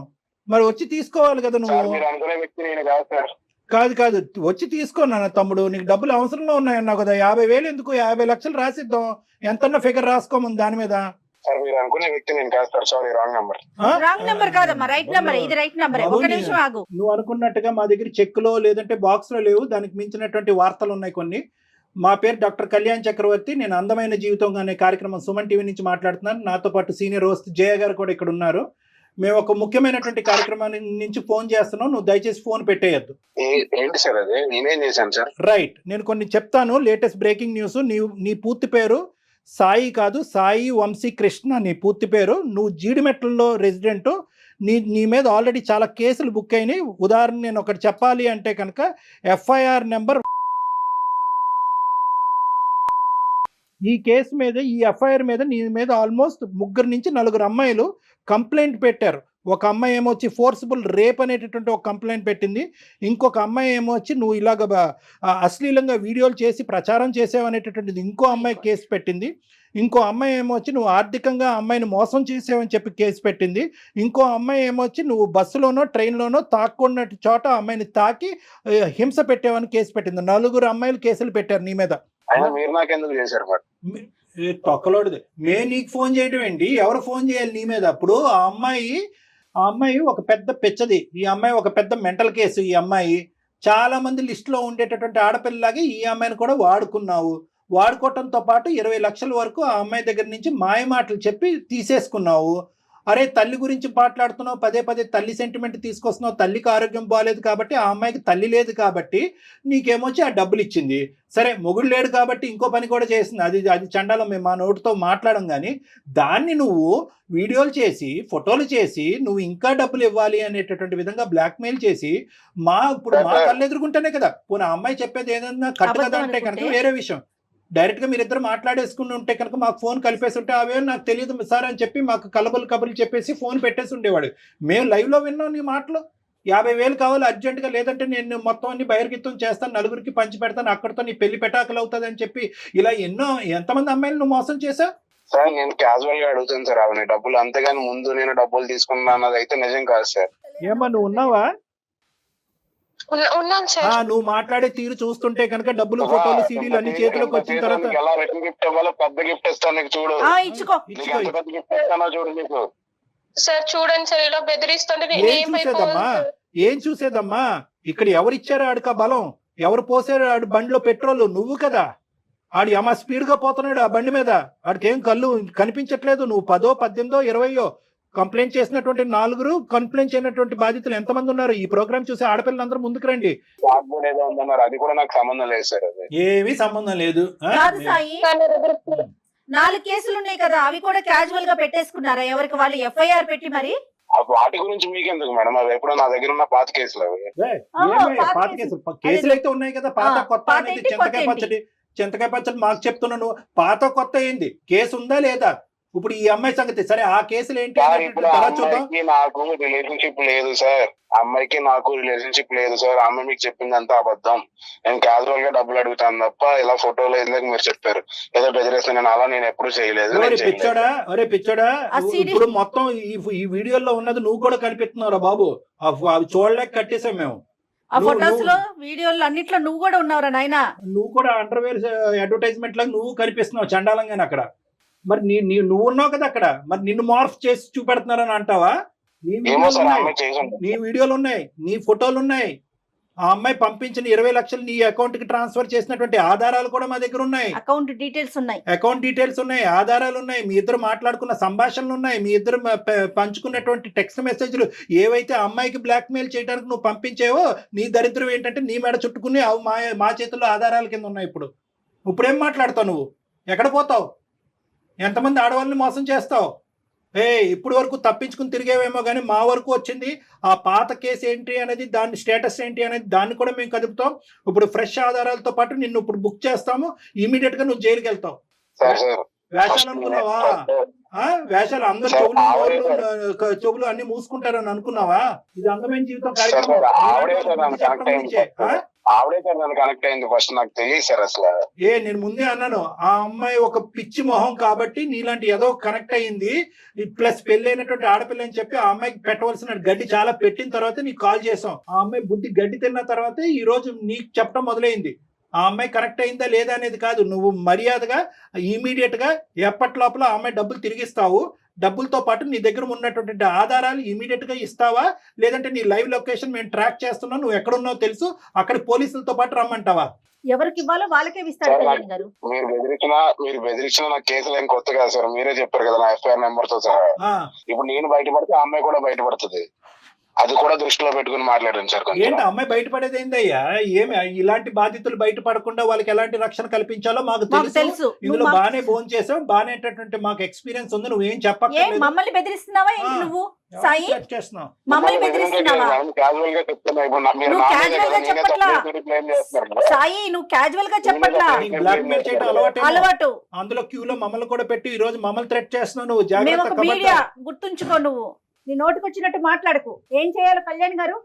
మరి వచ్చి తీసుకోవాలి కదా సార్ నువ్వు. మీరు అనుకునే వ్యక్తి నేను కాదు సార్. కాదు వచ్చి తీసుకోనా తమ్ముడు, నీకు డబ్బులు అవసరంలో ఉన్నాయన్నావు కదా. 50,000 ఎందుకు, 50 లక్షలు రాసిద్దాం, ఎంతన్నా ఫిగర్ రాసుకోమని దాని మీద. సార్ మీరు అనుకునే వ్యక్తి నేను కాదు sir. Sorry, wrong number. Wrong number కాదమ్మా, రైట్ నెంబర్. ఇది రైట్ నెంబర్. ఒక నిమిషం ఆగు. నువ్వు అనుకున్నట్టుగా మా దగ్గర చెక్కులో లేదంటే బాక్స్ లో లేవు, దానికి మించినటువంటి వార్తలు ఉన్నాయి కొన్ని. మా పేరు డాక్టర్ కళ్యాణ్ చక్రవర్తి. నేను అందమైన జీవితం అనే కార్యక్రమం సుమన్ టీవీ నుంచి మాట్లాడుతున్నాను. నాతో పాటు సీనియర్ హోస్ట్ జయ గారు కూడా ఇక్కడ ఉన్నారు. మేము ఒక ముఖ్యమైనటువంటి కార్యక్రమాన్ని నుంచి ఫోన్ చేస్తున్నాం, నువ్వు దయచేసి ఫోన్ పెట్టేయద్దు. ఏంటి సార్ అది? నేనేం చేశాను సార్? రైట్, నేను కొన్ని చెప్తాను. Latest breaking news. నీ పూర్తి పేరు సాయి కాదు, సాయి వంశీ కృష్ణ నీ పూర్తి పేరు. నువ్వు జీడిమెట్లలో రెసిడెంట్. నీ మీద ఆల్రెడీ చాలా కేసులు బుక్ అయినాయి. ఉదాహరణ నేను ఒకటి చెప్పాలి అంటే కనుక ఎఫ్ఐఆర్ నెంబర్, ఈ కేసు మీద, ఈ ఎఫ్ఐఆర్ మీద నీ మీద ఆల్మోస్ట్ 3 నుంచి 4 అమ్మాయిలు కంప్లైంట్ పెట్టారు. ఒక అమ్మాయి ఏమొచ్చి ఫోర్సిబుల్ రేప్ అనేటటువంటి ఒక కంప్లైంట్ పెట్టింది. ఇంకొక అమ్మాయి ఏమొచ్చి నువ్వు ఇలాగ అశ్లీలంగా వీడియోలు చేసి ప్రచారం చేసావు అనేటటువంటిది ఇంకో అమ్మాయి కేసు పెట్టింది. ఇంకో అమ్మాయి ఏమొచ్చి నువ్వు ఆర్థికంగా అమ్మాయిని మోసం చేసావని చెప్పి కేసు పెట్టింది. ఇంకో అమ్మాయి ఏమొచ్చి నువ్వు బస్సులోనో ట్రైన్లోనో తాక్కున్నట్టు చోట అమ్మాయిని తాకి హింస పెట్టావని కేసు పెట్టింది. 4 అమ్మాయిలు కేసులు పెట్టారు నీ మీద. మీరు నాకెందుకు చేశారు? తొక్కలోడిది. నీకు ఫోన్ చేయడం ఏంటి? ఎవరు ఫోన్ చేయాలి నీ మీద? అప్పుడు ఆ అమ్మాయి ఒక పెద్ద పిచ్చది. ఈ అమ్మాయి ఒక పెద్ద మెంటల్ కేసు. ఈ అమ్మాయి చాలా మంది లిస్టులో ఉండేటటువంటి ఆడపిల్లలాగే ఈ అమ్మాయిని కూడా వాడుకున్నావు. వాడుకోవటంతో పాటు 20 లక్షల వరకు ఆ అమ్మాయి దగ్గర నుంచి మాయ మాటలు చెప్పి తీసేసుకున్నావు. అరే తల్లి గురించి మాట్లాడుతున్నావు, పదే తల్లి సెంటిమెంట్ తీసుకొస్తున్నావు. తల్లికి ఆరోగ్యం బాగాలేదు కాబట్టి, ఆ అమ్మాయికి తల్లి లేదు కాబట్టి నీకేమొచ్చి ఆ డబ్బులు ఇచ్చింది. సరే మొగుడు లేడు కాబట్టి ఇంకో పని కూడా చేసింది. అది చండాలం, మేము మా నోటితో మాట్లాడం. కానీ దాన్ని నువ్వు వీడియోలు చేసి ఫోటోలు చేసి నువ్వు ఇంకా డబ్బులు ఇవ్వాలి అనేటటువంటి విధంగా బ్లాక్మెయిల్ చేసి ఇప్పుడు మా కళ్ళు ఎదుర్కొంటేనే కదా. పోనీ ఆ అమ్మాయి చెప్పేది ఏదన్నా కట్టు కదా అంటే కనుక వేరే విషయం. డైరెక్ట్ గా మీరిద్దరు మాట్లాడేసుకుని ఉంటే కనుక మాకు ఫోన్ కలిపేసి ఉంటే అవే నాకు తెలియదు సార్ అని చెప్పి మాకు కబుర్లు చెప్పేసి ఫోన్ పెట్టేసి ఉండేవాడు. మేము లైవ్ లో విన్నాం నీ మాటలు. 50,000 కావాలి అర్జెంట్ గా, లేదంటే నేను మొత్తం అన్ని బహిర్గతం చేస్తాను, 4కి పంచి పెడతాను, అక్కడితో నీ పెళ్లి పెటాకులు అవుతుంది అని చెప్పి ఇలా ఎంతమంది అమ్మాయిలు నువ్వు మోసం చేసావు? సార్ నేను క్యాజువల్ గా అడుగుతాను సార్ అవన్నీ డబ్బులు, అంతేగాని ముందు నేను డబ్బులు తీసుకున్నా అన్నది అయితే నిజం కాదు సార్. ఏమా నువ్వు ఉన్నావా? ఉన్నాను సార్. నువ్వు మాట్లాడే తీరు చూస్తుంటే కనుక డబ్బులు ఫోటోలు సీడీలు అన్ని చేతిలోకి వచ్చిన తర్వాత ఎలా గిఫ్ట్ ఇవ్వాలో పెద్ద గిఫ్ట్ ఇస్తాను నీకు, చూడు. ఇచ్చుకో. పెద్ద గిఫ్ట్ ఇస్తానో చూడు నీకు. సార్ చూడండి సార్, ఇలా బెదిరిస్తుంటే ఏం చూసేదమ్మా? ఇక్కడ ఎవరిచ్చారో ఆడికి బలం, ఎవరు పోసారు ఆడి బండిలో పెట్రోల్? నువ్వు కదా. ఆడి అమ్మ స్పీడ్ గా పోతున్నాడు ఆ బండి మీద, ఆడికి ఏం కళ్ళు కనిపించట్లేదు. నువ్వు 10, 18, 20 కంప్లైంట్ చేసినటువంటి 4 కంప్లైంట్ చేయనటువంటి బాధితులు ఎంతమంది ఉన్నారు? ఈ ప్రోగ్రామ్ చూసి ఆడపిల్లలందరూ ముందుకు రండి. అది కూడా నాకు సంబంధం లేదు సార్. ఏమీ సంబంధం లేదు. 4 కేసులు ఉన్నాయి కదా, అవి కూడా క్యాజువల్ గా పెట్టేసుకున్నారా ఎవరికి వాళ్ళు ఎఫ్ఐఆర్ పెట్టి? మరి వాటి గురించి మీకెందుకు మేడం? అవి ఎప్పుడో నా దగ్గర ఉన్న పాత కేసులు. అవి పాత కేసులు అయితే ఉన్నాయి కదా. పాత కొత్త అనేది చింతకాయ పచ్చడి మాకు చెప్తున్నాను. పాత కొత్త ఏంది? కేసు ఉందా లేదా? ఇప్పుడు ఈ అమ్మాయి సంగతి సరే, ఆ కేసులు ఏంటి? నాకు రిలేషన్షిప్ లేదు సార్. అమ్మాయికి నాకు రిలేషన్షిప్ లేదు సార్. అమ్మాయి మీకు చెప్పింది అంతా అబద్ధం. నేను క్యాజువల్ గా డబ్బులు అడుగుతాను తప్ప ఇలా ఫోటోలు ఎందుకు మీరు చెప్పారు ఏదో బెదిరేస్తాను, నేను అలా నేను ఎప్పుడు చేయలేదు. పిచ్చోడా, ఇప్పుడు మొత్తం ఈ వీడియోలో ఉన్నది నువ్వు కూడా కనిపిస్తున్నావురా బాబు. అవి చూడలేక కట్టేసాం మేము. ఆ ఫోటోస్ లో వీడియోలు అన్నిట్లో నువ్వు కూడా ఉన్నావురా నాయనా. నువ్వు కూడా అండర్వేర్ అడ్వర్టైజ్మెంట్ లాగా నువ్వు కనిపిస్తున్నావు చండాలంగానే అక్కడ. మరి నువ్వు ఉన్నావు కదా అక్కడ, మరి నిన్ను మార్ఫ్ చేసి చూపెడుతున్నారని అంటావా? నీ వీడియోలు ఉన్నాయి, నీ ఫోటోలు ఉన్నాయి. ఆ అమ్మాయి పంపించిన 20 లక్షలు నీ అకౌంట్ కి ట్రాన్స్ఫర్ చేసినటువంటి ఆధారాలు కూడా మా దగ్గర ఉన్నాయి. అకౌంట్ డీటెయిల్స్ ఉన్నాయి, ఆధారాలు ఉన్నాయి. మీ ఇద్దరు మాట్లాడుకున్న సంభాషణలు ఉన్నాయి, మీ ఇద్దరు పంచుకున్నటువంటి టెక్స్ట్ మెసేజ్లు ఏవైతే అమ్మాయికి బ్లాక్ మెయిల్ చేయడానికి నువ్వు పంపించేవో, నీ దరిద్రం ఏంటంటే నీ మెడ చుట్టుకుని అవి మా చేతుల్లో ఆధారాల కింద ఉన్నాయి. ఇప్పుడేం మాట్లాడతావు నువ్వు? ఎక్కడ పోతావు? ఎంతమంది ఆడవాళ్ళని మోసం చేస్తావు? ఇప్పుడు వరకు తప్పించుకుని తిరిగేవేమో కానీ మా వరకు వచ్చింది ఆ పాత కేసు ఏంటి అనేది, దాని స్టేటస్ ఏంటి అనేది దాన్ని కూడా మేము కదుపుతాం. ఇప్పుడు ఫ్రెష్ ఆధారాలతో పాటు నిన్ను ఇప్పుడు బుక్ చేస్తాము, ఇమీడియట్ గా నువ్వు జైలుకి వెళ్తావు. వేషాలు అనుకున్నావా? వేషాలు అందరు చెవులు అన్ని మూసుకుంటారని అనుకున్నావా? ఇది అందమైన జీవితం కార్యక్రమం. ఆవిడే సార్ నన్ను కనెక్ట్ అయింది ఫస్ట్, నాకు తెలియదు సార్ అసలు. నేను ముందే అన్నాను, ఆ అమ్మాయి ఒక పిచ్చి మొహం కాబట్టి నీలాంటి ఏదో కనెక్ట్ అయ్యింది, ప్లస్ పెళ్ళైనటువంటి ఆడపిల్ల అని చెప్పి ఆ అమ్మాయికి పెట్టవలసిన గడ్డి చాలా పెట్టిన తర్వాత నీకు కాల్ చేసాం. ఆ అమ్మాయి బుద్ధి గడ్డి తిన్న తర్వాతే ఈ రోజు నీకు చెప్పడం మొదలైంది. ఆ అమ్మాయి కరెక్ట్ అయిందా లేదా అనేది కాదు, నువ్వు మర్యాదగా ఇమీడియట్ గా ఎప్పటి లోపల ఆ అమ్మాయి డబ్బులు తిరిగిస్తావు, డబ్బులతో పాటు నీ దగ్గర ఉన్నటువంటి ఆధారాలు ఇమీడియట్ గా ఇస్తావా, లేదంటే నీ లైవ్ లొకేషన్ మేము ట్రాక్ చేస్తున్నావు, నువ్వు ఎక్కడున్నావు తెలుసు, అక్కడ పోలీసులతో పాటు రమ్మంటావా? ఎవరికి ఇవ్వాలో వాళ్ళకే ఇస్తాడు కళ్యాణ్ గారు. మీరు బెదిరించిన నా కేసులు ఏం కొత్త కాదు సార్, మీరే చెప్పారు కదా నా ఎఫ్ఐఆర్ నెంబర్ తో సహా. ఇప్పుడు నేను బయటపడితే ఆ అమ్మాయి కూడా బయటపడుతుంది, అది కూడా దృష్టిలో పెట్టుకుని మాట్లాడండి సార్. ఏంటి అమ్మాయి బయటపడేది ఏందయ్యా? ఏమి ఇలాంటి బాధితులు బయటపడకుండా వాళ్ళకి ఎలాంటి రక్షణ కల్పించాలో మాకు తెలుసు. ఇందులో బానే ఫోన్ చేసావు, బానే మాకు ఎక్స్పీరియన్స్ ఉంది, నువ్వేం చెప్పక్కర్లేదు. మమ్మల్ని బెదిరిస్తున్నావా ఏంటి నువ్వు? సాయి చేస్తున్నావు మమ్మల్ని బెదిరిస్తున్నావా? సాయి నువ్వు క్యాజువల్ గా చెప్పట్లా, బ్లాక్ మెయిల్ చేయడం అలవాటు. అందులో క్యూలో మమ్మల్ని కూడా పెట్టి ఈ రోజు మమ్మల్ని థ్రెట్ చేస్తున్నావు. నువ్వు మేము ఒక మీడియా, జాగ్రత్త, గుర్తుంచుకో. నువ్వు నీ నోటికి వచ్చినట్టు మాట్లాడకు. ఏం చేయాలి కళ్యాణ్ గారు?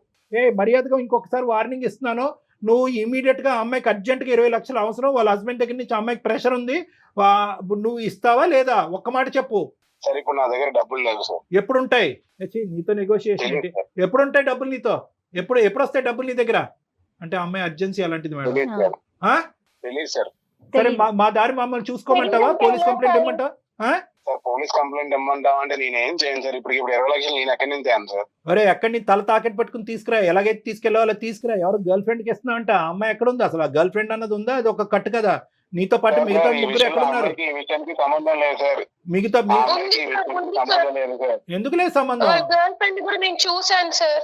మర్యాదగా ఇంకొకసారి వార్నింగ్ ఇస్తున్నాను. నువ్వు ఇమీడియట్ గా అమ్మాయికి అర్జెంట్ గా 20 లక్షలు అవసరం, వాళ్ళ హస్బెండ్ దగ్గర నుంచి అమ్మాయికి ప్రెషర్ ఉంది, నువ్వు ఇస్తావా లేదా? ఒక్క మాట చెప్పు. సరే ఇప్పుడు నా దగ్గర డబ్బులు లేవు సార్. ఎప్పుడు ఉంటాయి నీతో నెగోషియేషన్? ఎప్పుడు ఉంటాయి డబ్బులు నీతో? ఎప్పుడు వస్తాయి డబ్బులు నీ దగ్గర? అంటే అమ్మాయి అర్జెన్సీ అలాంటిది మేడం. తెలియదు సార్. సరే మా దారి మమ్మల్ని చూసుకోమంటావా? పోలీస్ కంప్లైంట్ ఇవ్వమంటావా? సార్ పోలీస్ కంప్లైంట్ ఇమ్మంటావా అంటే నేనేం చేయను సార్. ఇప్పుడు 20 లక్షలు నేను ఎక్కడి నుంచి తేను సార్? అరే ఎక్కడి నుంచి తల తాకెట్ పట్టుకుని తీసుకురా, ఎలాగైతే తీసుకెళ్ళాలో తీసుకురా. ఎవరు గర్ల్ ఫ్రెండ్ కి ఇస్తున్నా అంట, ఆ అమ్మాయి ఎక్కడ ఉంది అసలు? ఆ గర్ల్ ఫ్రెండ్ అన్నది ఉందా? అది ఒక కట్టు కదా. నీతో పాటు మిగతా ముగ్గురు ఎక్కడ ఉన్నారు? ఈ విషయానికి సంబంధం లేదు సార్. మిగతా సంబంధం లేదు సార్. ఎందుకు లేదు సంబంధం? గర్ల్ ఫ్రెండ్ కూడా నేను చూసాను సార్.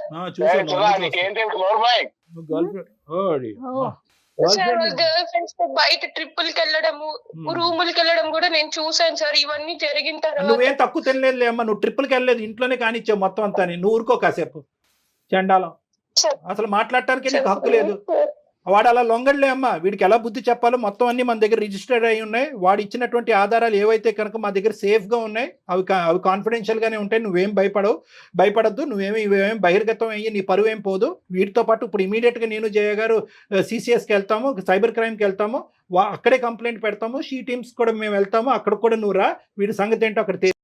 గర్ల్ ఫ్రెండ్స్ తో బయట ట్రిప్పులకి వెళ్ళడము, రూములకి వెళ్ళడం కూడా నేను చూసాను సార్. ఇవన్నీ జరిగిన తర్వాత నువ్వేం తక్కువ తినలేదు అమ్మా, నువ్వు ట్రిప్పులకి వెళ్ళలేదు, ఇంట్లోనే కానిచ్చావు మొత్తం అంతా. నువ్వు ఊరుకో కాసేపు. చండాలం, అసలు మాట్లాడటానికి నీకు హక్కు లేదు. వాడు అలా లొంగడలే అమ్మా, వీడికి ఎలా బుద్ధి చెప్పాలో మొత్తం అన్ని మన దగ్గర రిజిస్టర్డ్ అయి ఉన్నాయి. వాడు ఇచ్చినటువంటి ఆధారాలు ఏవైతే కనుక మా దగ్గర సేఫ్ గా ఉన్నాయి, అవి కాన్ఫిడెన్షియల్ గానే ఉంటాయి. నువ్వేం భయపడద్దు, ఇవేం బహిర్గతం అయ్యి నీ పరువు ఏం పోదు. వీటితో పాటు ఇప్పుడు ఇమీడియట్ గా నేను జయ గారు CCS కి వెళ్తాము, సైబర్ క్రైమ్ కి వెళ్తాము, అక్కడే కంప్లైంట్ పెడతాము. షీ టీమ్స్ కూడా మేము వెళ్తాము, అక్కడ కూడా నువ్వు రా, వీడి సంగతి ఏంటో అక్కడ